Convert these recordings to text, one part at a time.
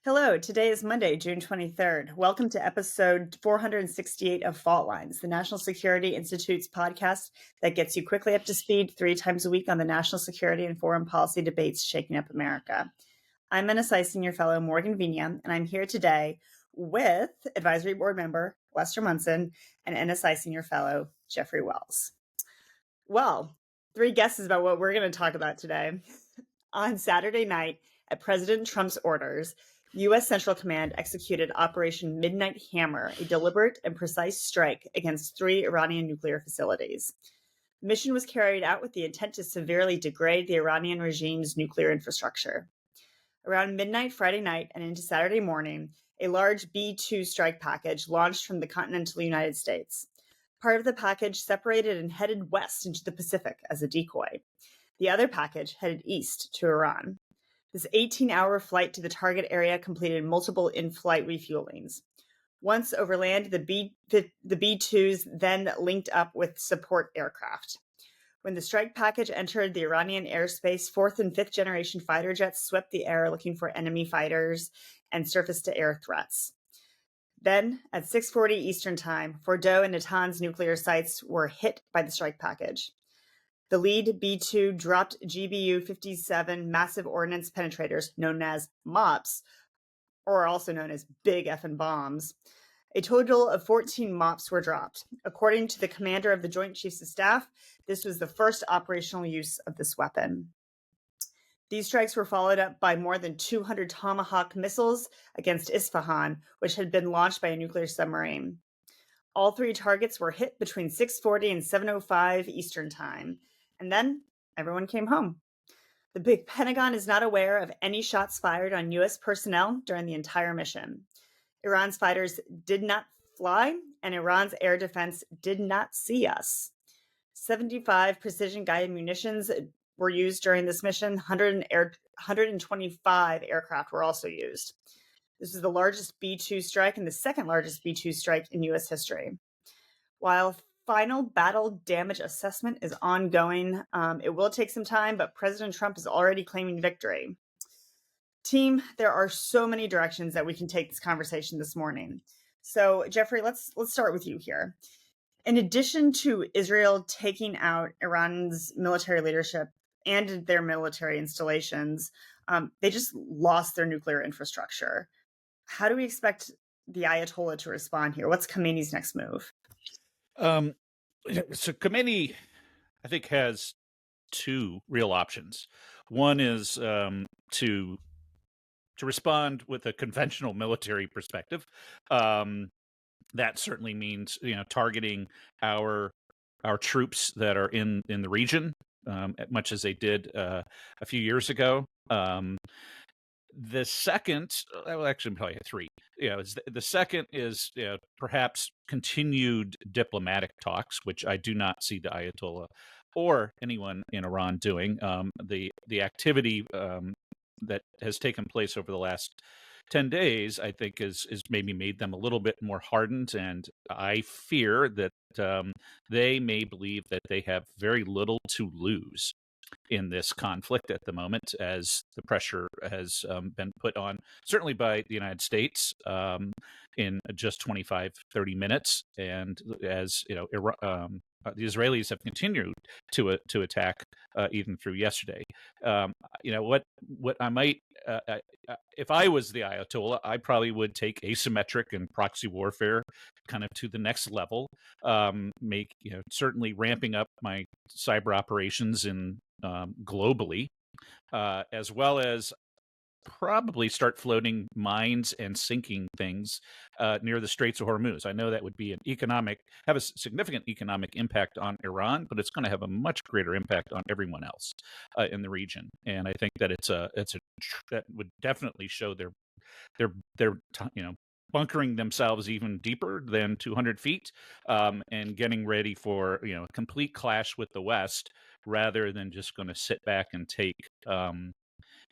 Hello, today is Monday, June 23rd. Welcome to episode 468 of Fault Lines, the National Security Institute's podcast that gets you quickly up to speed 3 times a week on the national security and foreign policy debates shaking up America. I'm NSI Senior Fellow Morgan Vina, and I'm here today with Advisory Board Member Lester Munson and NSI Senior Fellow Jeffrey Wells. Well, 3 guesses about what we're going to talk about today. On Saturday night, at President Trump's orders, U.S. Central Command executed Operation Midnight Hammer, a deliberate and precise strike against 3 Iranian nuclear facilities. The mission was carried out with the intent to severely degrade the Iranian regime's nuclear infrastructure. Around midnight Friday night and into Saturday morning, a large B-2 strike package launched from the continental United States. Part of the package separated and headed west into the Pacific as a decoy. The other package headed east to Iran. This 18-hour flight to the target area completed multiple in-flight refuelings. Once over land, the B-2s then linked up with support aircraft. When the strike package entered the Iranian airspace, 4th and 5th generation fighter jets swept the air looking for enemy fighters and surface-to-air threats. Then, at 6:40 Eastern Time, Fordow and Natanz nuclear sites were hit by the strike package. The lead B-2 dropped GBU-57 massive ordnance penetrators, known as MOPs, or also known as big effing bombs. A total of 14 MOPs were dropped. According to the commander of the Joint Chiefs of Staff, this was the first operational use of this weapon. These strikes were followed up by more than 200 Tomahawk missiles against Isfahan, which had been launched by a nuclear submarine. All 3 targets were hit between 6:40 and 7:05 Eastern Time. And then everyone came home. The big Pentagon is not aware of any shots fired on U.S. personnel during the entire mission. Iran's fighters did not fly, and Iran's air defense did not see us. 75 precision-guided munitions were used during this mission. 125 aircraft were also used. This is the largest B-2 strike and the second largest B-2 strike in U.S. history. While final battle damage assessment is ongoing, it will take some time, but President Trump is already claiming victory. Team, there are so many directions that we can take this conversation this morning. So, Jeffrey, let's start with you here. In addition to Israel taking out Iran's military leadership and their military installations, they just lost their nuclear infrastructure. How do we expect the Ayatollah to respond here? What's Khamenei's next move? So Khomeini, I think, has 2 real options. One is to respond with a conventional military perspective. That certainly means targeting our troops that are in the region, much as they did a few years ago. The second, well, actually, probably 3. The second is perhaps continued diplomatic talks, which I do not see the Ayatollah or anyone in Iran doing. The activity that has taken place over the last 10 days, I think, is maybe made them a little bit more hardened, and I fear that they may believe that they have very little to lose in this conflict at the moment, as the pressure has been put on, certainly by the United States, in just 25-30 minutes, and as the Israelis have continued to attack even through yesterday. What I might, if I was the Ayatollah, I probably would take asymmetric and proxy warfare kind of to the next level. Certainly ramping up my cyber operations in globally, as well as probably start floating mines and sinking things near the Straits of Hormuz. I know that would be have a significant economic impact on Iran, but it's going to have a much greater impact on everyone else in the region. And I think that that would definitely show they're bunkering themselves even deeper than 200 feet, and getting ready for a complete clash with the West, rather than just going to sit back and take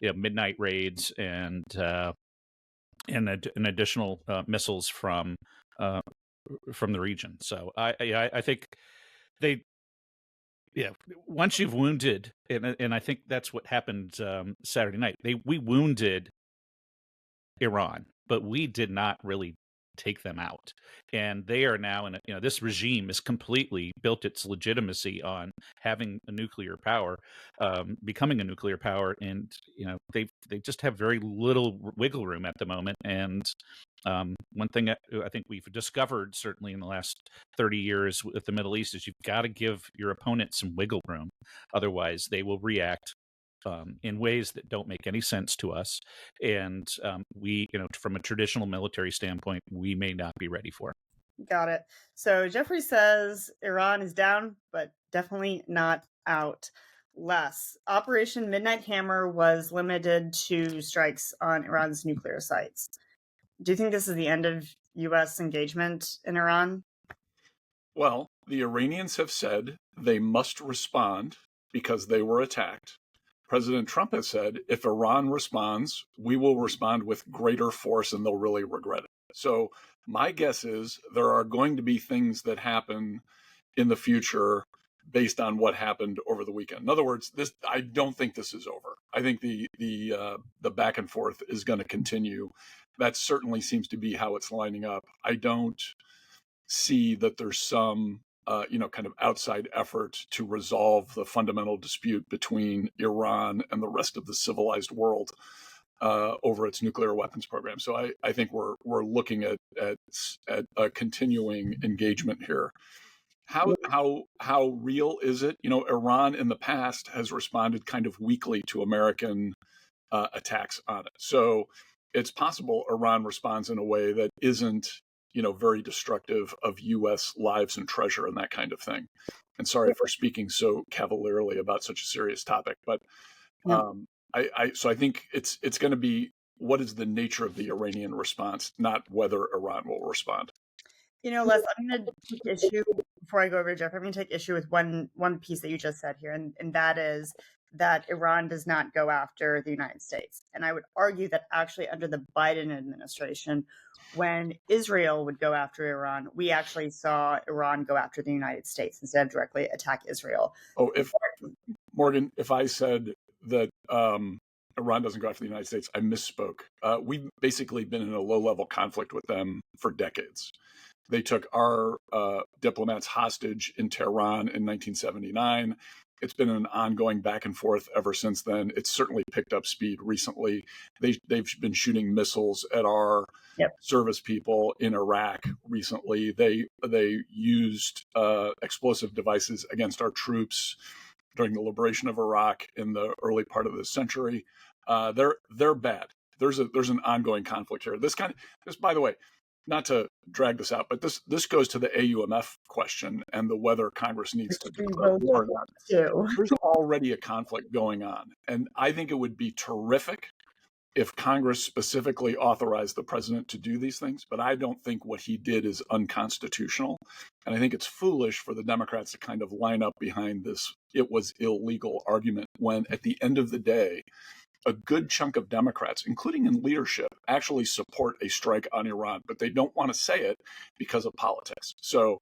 midnight raids and additional missiles from the region. So I think they. Yeah, once you've wounded, and I think that's what happened Saturday night. We wounded Iran, but we did not really take them out. And they are now in this regime is completely built its legitimacy on having a nuclear power, becoming a nuclear power. And, they just have very little wiggle room at the moment. And one thing I think we've discovered, certainly in the last 30 years with the Middle East, is you've got to give your opponent some wiggle room. Otherwise, they will react in ways that don't make any sense to us. And we, from a traditional military standpoint, we may not be ready for it. Got it. So Jeffrey says Iran is down, but definitely not out. Less. Operation Midnight Hammer was limited to strikes on Iran's nuclear sites. Do you think this is the end of U.S. engagement in Iran? Well, the Iranians have said they must respond because they were attacked. President Trump has said, if Iran responds, we will respond with greater force and they'll really regret it. So my guess is there are going to be things that happen in the future based on what happened over the weekend. In other words, I don't think this is over. I think the back and forth is going to continue. That certainly seems to be how it's lining up. I don't see that there's some kind of outside effort to resolve the fundamental dispute between Iran and the rest of the civilized world over its nuclear weapons program. So I think we're looking at a continuing engagement here. How real is it? Iran in the past has responded kind of weakly to American attacks on it. So it's possible Iran responds in a way that isn't very destructive of U.S. lives and treasure and that kind of thing. And sorry for speaking so cavalierly about such a serious topic, but I think it's going to be what is the nature of the Iranian response, not whether Iran will respond. Les, I'm going to take issue before I go over to Jeff. I'm going to take issue with one piece that you just said here, and that is that Iran does not go after the United States. And I would argue that actually under the Biden administration, when Israel would go after Iran, we actually saw Iran go after the United States instead of directly attack Israel. Oh, Morgan, if I said that Iran doesn't go after the United States, I misspoke. We've basically been in a low-level conflict with them for decades. They took our diplomats hostage in Tehran in 1979. It's been an ongoing back and forth ever since then. It's certainly picked up speed recently. They've been shooting missiles at our service people in Iraq recently. They used explosive devices against our troops during the liberation of Iraq in the early part of this century. They're bad. There's an ongoing conflict here. This, by the way, not to drag this out, but this goes to the AUMF question and the whether Congress needs to declare war or not. There's already a conflict going on. And I think it would be terrific if Congress specifically authorized the president to do these things. But I don't think what he did is unconstitutional. And I think it's foolish for the Democrats to kind of line up behind this it was illegal argument when at the end of the day, a good chunk of Democrats, including in leadership, actually support a strike on Iran, but they don't want to say it because of politics. So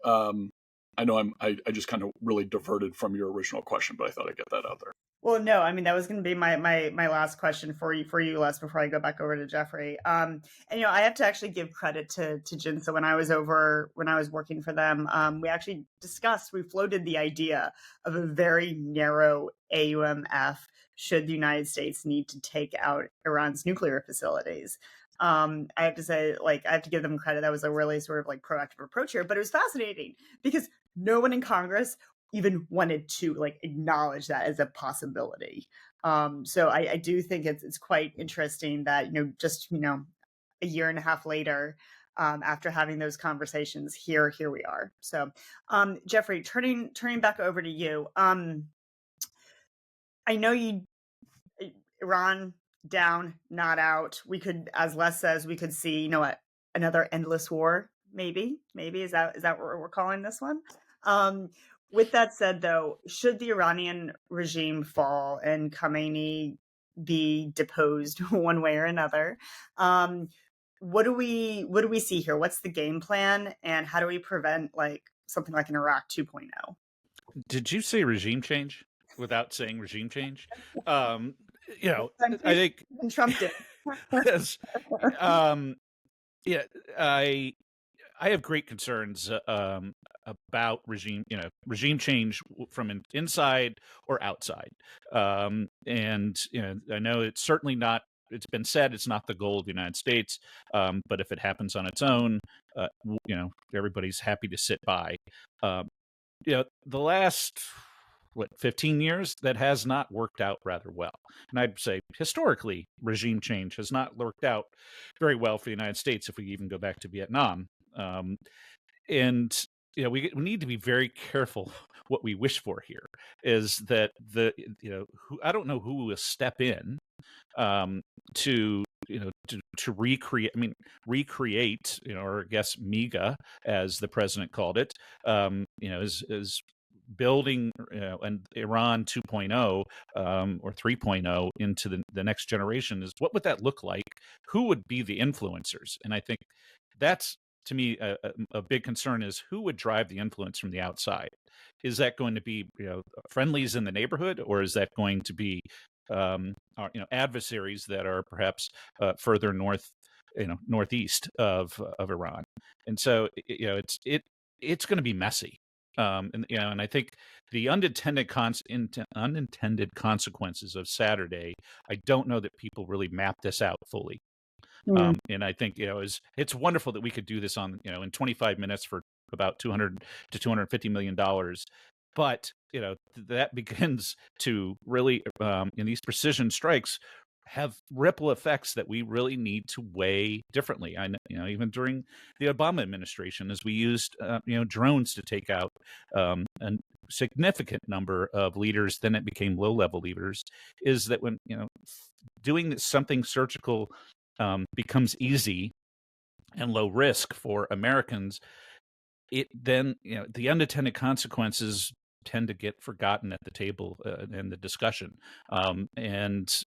I know I just kind of really diverted from your original question, but I thought I'd get that out there. Well, no, I mean, that was going to be my last question for you, Les, before I go back over to Jeffrey. And, I have to actually give credit to Jin. So when I was working for them, we floated the idea of a very narrow AUMF should the United States need to take out Iran's nuclear facilities. I have to say, I have to give them credit. That was a really sort of proactive approach here, but it was fascinating because no one in Congress even wanted to acknowledge that as a possibility. So I do think it's quite interesting that, just, a year and a half later, after having those conversations, here we are. So, Jeffrey, turning back over to you. I know Iran down, not out. We could, as Les says, we could see, another endless war. Maybe is that what we're calling this one? With that said, though, should the Iranian regime fall and Khamenei be deposed one way or another, what do we see here? What's the game plan, and how do we prevent something like an Iraq 2.0? Did you say regime change without saying regime change? you know, I'm I think and Trump did. as, um, yeah, I have great concerns about regime change from inside or outside. And I know it's certainly not. It's been said it's not the goal of the United States, but if it happens on its own, everybody's happy to sit by. Um, the last 15 years that has not worked out rather well, and I'd say historically regime change has not worked out very well for the United States if we even go back to Vietnam. um, and we need to be very careful what we wish for here. Is that I don't know who will step in um, to to recreate. I mean, recreate. Or I guess MEGA, as the president called it. Is building and Iran 2.0 or 3.0 into the next generation. Is what would that look like? Who would be the influencers? And I think that's, to me, a big concern is who would drive the influence from the outside. Is that going to be friendlies in the neighborhood, or is that going to be adversaries that are perhaps further north, northeast of Iran? And so it's going to be messy. And I think the unintended consequences of Saturday, I don't know that people really map this out fully. And I think it's wonderful that we could do this in 25 minutes for about $200 to $250 million. But that begins to really, in these precision strikes, have ripple effects that we really need to weigh differently. I know, even during the Obama administration, as we used drones to take out a significant number of leaders, then it became low-level leaders. Is that when doing something surgical becomes easy and low risk for Americans, it then the unintended consequences tend to get forgotten at the table in the discussion, and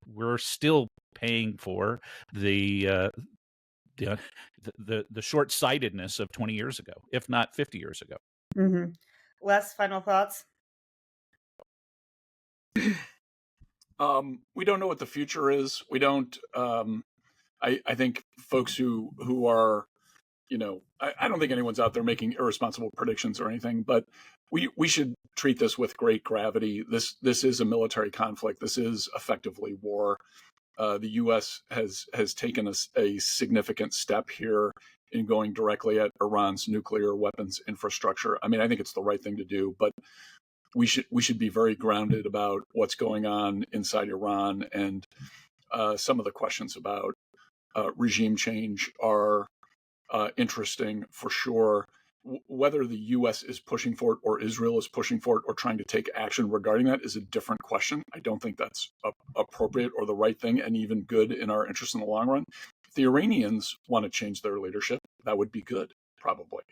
we're still paying for the short-sightedness of 20 years ago, if not 50 years ago. Mm-hmm. Les, final thoughts? We don't know what the future is. We don't. I think folks who are, I don't think anyone's out there making irresponsible predictions or anything, but we should treat this with great gravity. This is a military conflict. This is effectively war. The U.S. has taken a significant step here in going directly at Iran's nuclear weapons infrastructure. I mean, I think it's the right thing to do, but we should be very grounded about what's going on inside Iran, and some of the questions about regime change are interesting for sure. Whether the U.S. is pushing for it or Israel is pushing for it or trying to take action regarding that is a different question. I don't think that's appropriate or the right thing and even good in our interest in the long run. If the Iranians want to change their leadership, that would be good, probably,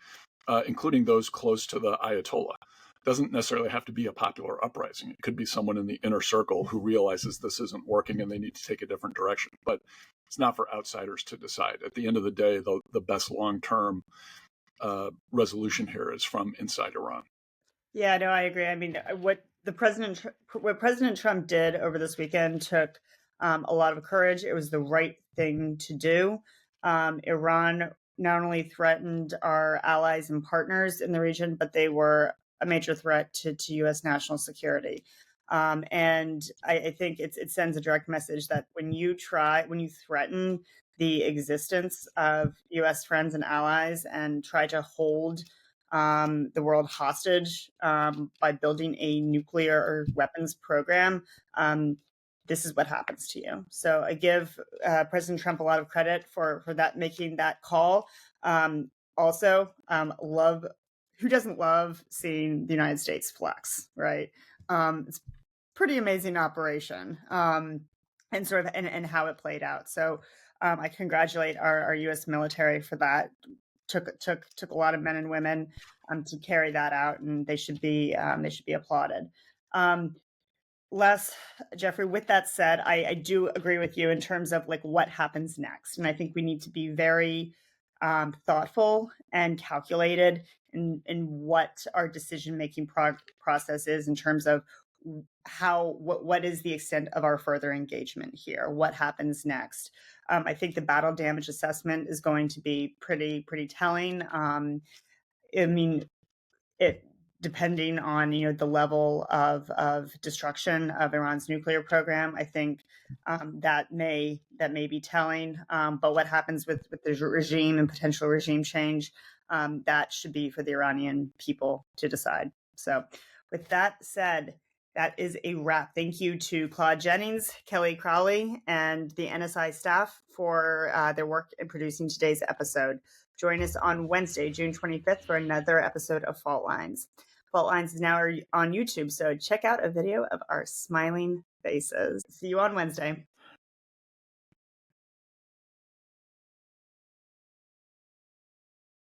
including those close to the Ayatollah. Doesn't necessarily have to be a popular uprising. It could be someone in the inner circle who realizes this isn't working and they need to take a different direction. But it's not for outsiders to decide. At the end of the day, the best long-term resolution here is from inside Iran. Yeah, no, I agree. I mean, what President Trump did over this weekend took a lot of courage. It was the right thing to do. Iran not only threatened our allies and partners in the region, but they were a major threat to U.S. national security. And I think it sends a direct message that when you threaten the existence of U.S. friends and allies and try to hold the world hostage by building a nuclear or weapons program, this is what happens to you. So I give President Trump a lot of credit for making that call. Also, who doesn't love seeing the United States flex, right? It's pretty amazing operation, and sort of and how it played out. So I congratulate our U.S. military for that. Took a lot of men and women to carry that out, and they should be applauded. Les, Jeffrey, with that said, I do agree with you in terms of like what happens next, and I think we need to be very thoughtful and calculated in what our decision making process is in terms of what is the extent of our further engagement here? What happens next? I think the battle damage assessment is going to be pretty telling. I mean, it depending on the level of destruction of Iran's nuclear program, I think that may be telling. But what happens with the regime and potential regime change, that should be for the Iranian people to decide. So, with that said, that is a wrap. Thank you to Claude Jennings, Kelly Crowley, and the NSI staff for their work in producing today's episode. Join us on Wednesday, June 25th, for another episode of Fault Lines. Fault Lines is now on YouTube, so check out a video of our smiling faces. See you on Wednesday.